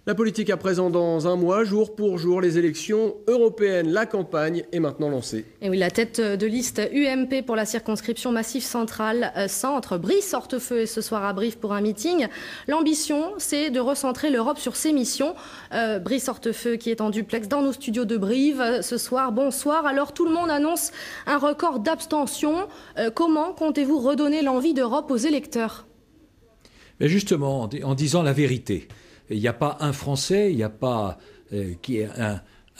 La politique à présent dans un mois, jour pour jour, les élections européennes. La campagne est maintenant lancée. Et oui, la tête de liste UMP pour la circonscription Massif Central Centre, Brice Hortefeux, est ce soir à Brive pour un meeting. L'ambition, c'est de recentrer l'Europe sur ses missions. Brice Hortefeux qui est en duplex dans nos studios de Brive ce soir. Bonsoir. Alors tout le monde annonce un record d'abstention. Comment comptez-vous redonner l'envie d'Europe aux électeurs ? Mais justement, en disant la vérité. Il n'y a pas un Français, il n'y a pas qui est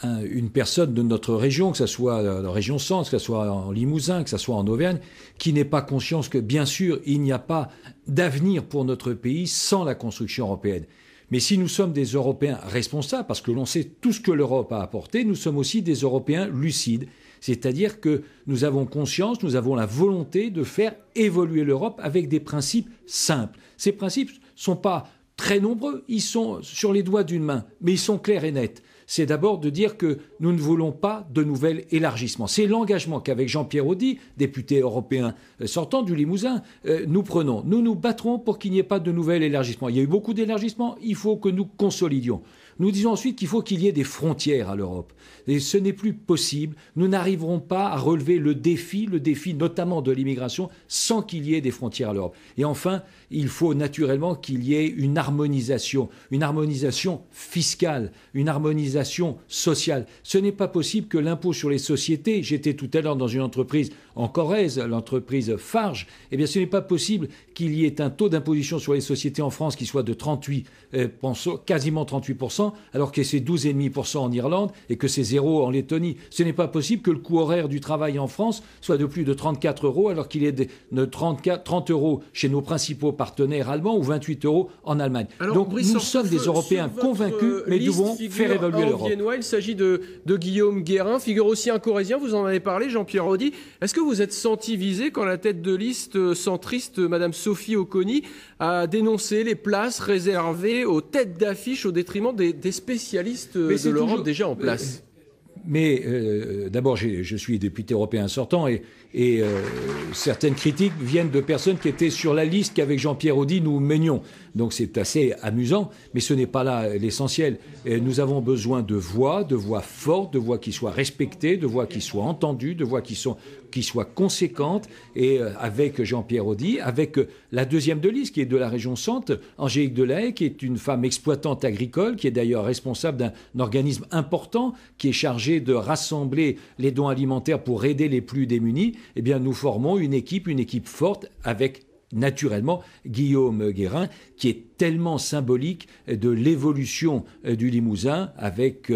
une personne de notre région, que ce soit la région Centre, que ce soit en Limousin, que ce soit en Auvergne, qui n'ait pas conscience que, bien sûr, il n'y a pas d'avenir pour notre pays sans la construction européenne. Mais si nous sommes des Européens responsables, parce que l'on sait tout ce que l'Europe a apporté, nous sommes aussi des Européens lucides. C'est-à-dire que nous avons conscience, nous avons la volonté de faire évoluer l'Europe avec des principes simples. Ces principes ne sont pas très nombreux, ils sont sur les doigts d'une main, mais ils sont clairs et nets. C'est d'abord de dire que nous ne voulons pas de nouvel élargissement. C'est l'engagement qu'avec Jean-Pierre Audy, député européen sortant du Limousin, nous prenons. Nous nous battrons pour qu'il n'y ait pas de nouvel élargissement. Il y a eu beaucoup d'élargissements, il faut que nous consolidions. Nous disons ensuite qu'il faut qu'il y ait des frontières à l'Europe. Et ce n'est plus possible. Nous n'arriverons pas à relever le défi notamment de l'immigration, sans qu'il y ait des frontières à l'Europe. Et enfin, il faut naturellement qu'il y ait une harmonisation fiscale, une harmonisation sociale. Ce n'est pas possible que l'impôt sur les sociétés, j'étais tout à l'heure dans une entreprise en Corrèze, l'entreprise Farge, eh bien ce n'est pas possible qu'il y ait un taux d'imposition sur les sociétés en France qui soit de 38%, quasiment 38%, alors que c'est 12,5% en Irlande et que c'est 0 en Lettonie. Ce n'est pas possible que le coût horaire du travail en France soit de plus de 34 euros alors qu'il est de 30 euros chez nos principaux partenaires allemands ou 28 euros en Allemagne. Alors, donc nous sommes des Européens convaincus, mais nous devons faire évoluer l'Europe. Il s'agit de Guillaume Guérin, figure aussi un Corrézien, vous en avez parlé, Jean-Pierre Audy. Est-ce que vous êtes senti visé quand la tête de liste centriste, Madame Sophie Auconie, a dénoncé les places réservées aux têtes d'affiche au détriment des spécialistes de l'Europe déjà en place? Mais d'abord, je suis député européen sortant et certaines critiques viennent de personnes qui étaient sur la liste qu'avec Jean-Pierre Audy nous menions. Donc c'est assez amusant, mais ce n'est pas là l'essentiel. Nous avons besoin de voix fortes, de voix qui soient respectées, de voix qui soient entendues, de voix qui soient conséquentes. Et avec Jean-Pierre Audy, avec la deuxième de liste qui est de la région Centre, Angélique Delahaye, qui est une femme exploitante agricole, qui est d'ailleurs responsable d'un organisme important, qui est chargé de rassembler les dons alimentaires pour aider les plus démunis. Eh bien, nous formons une équipe forte avec naturellement Guillaume Guérin, qui est tellement symbolique de l'évolution du Limousin avec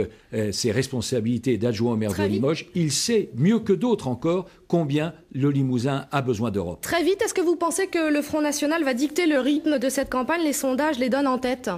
ses responsabilités d'adjoint au maire de Limoges. Il sait mieux que d'autres encore combien le Limousin a besoin d'Europe. Très vite, est-ce que vous pensez que le Front National va dicter le rythme de cette campagne? Les sondages les donnent en tête.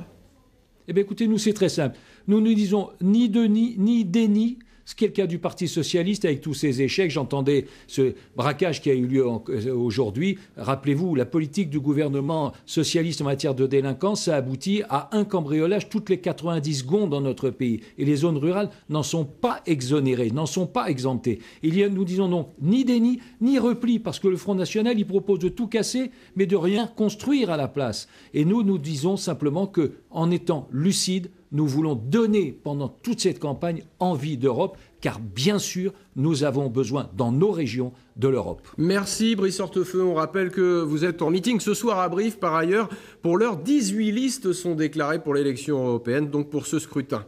Eh bien écoutez, nous c'est très simple. Nous ne disons ni déni, ce qui est le cas du Parti socialiste avec tous ses échecs. J'entendais ce braquage qui a eu lieu aujourd'hui. Rappelez-vous, la politique du gouvernement socialiste en matière de délinquance a abouti à un cambriolage toutes les 90 secondes dans notre pays. Et les zones rurales n'en sont pas exonérées, n'en sont pas exemptées. Nous disons non, ni déni, ni repli, parce que le Front National, il propose de tout casser, mais de rien construire à la place. Et nous disons simplement qu'en étant lucides, nous voulons donner pendant toute cette campagne envie d'Europe, car bien sûr, nous avons besoin dans nos régions de l'Europe. Merci Brice Hortefeux. On rappelle que vous êtes en meeting ce soir à Brive. Par ailleurs, pour l'heure, 18 listes sont déclarées pour l'élection européenne, donc pour ce scrutin.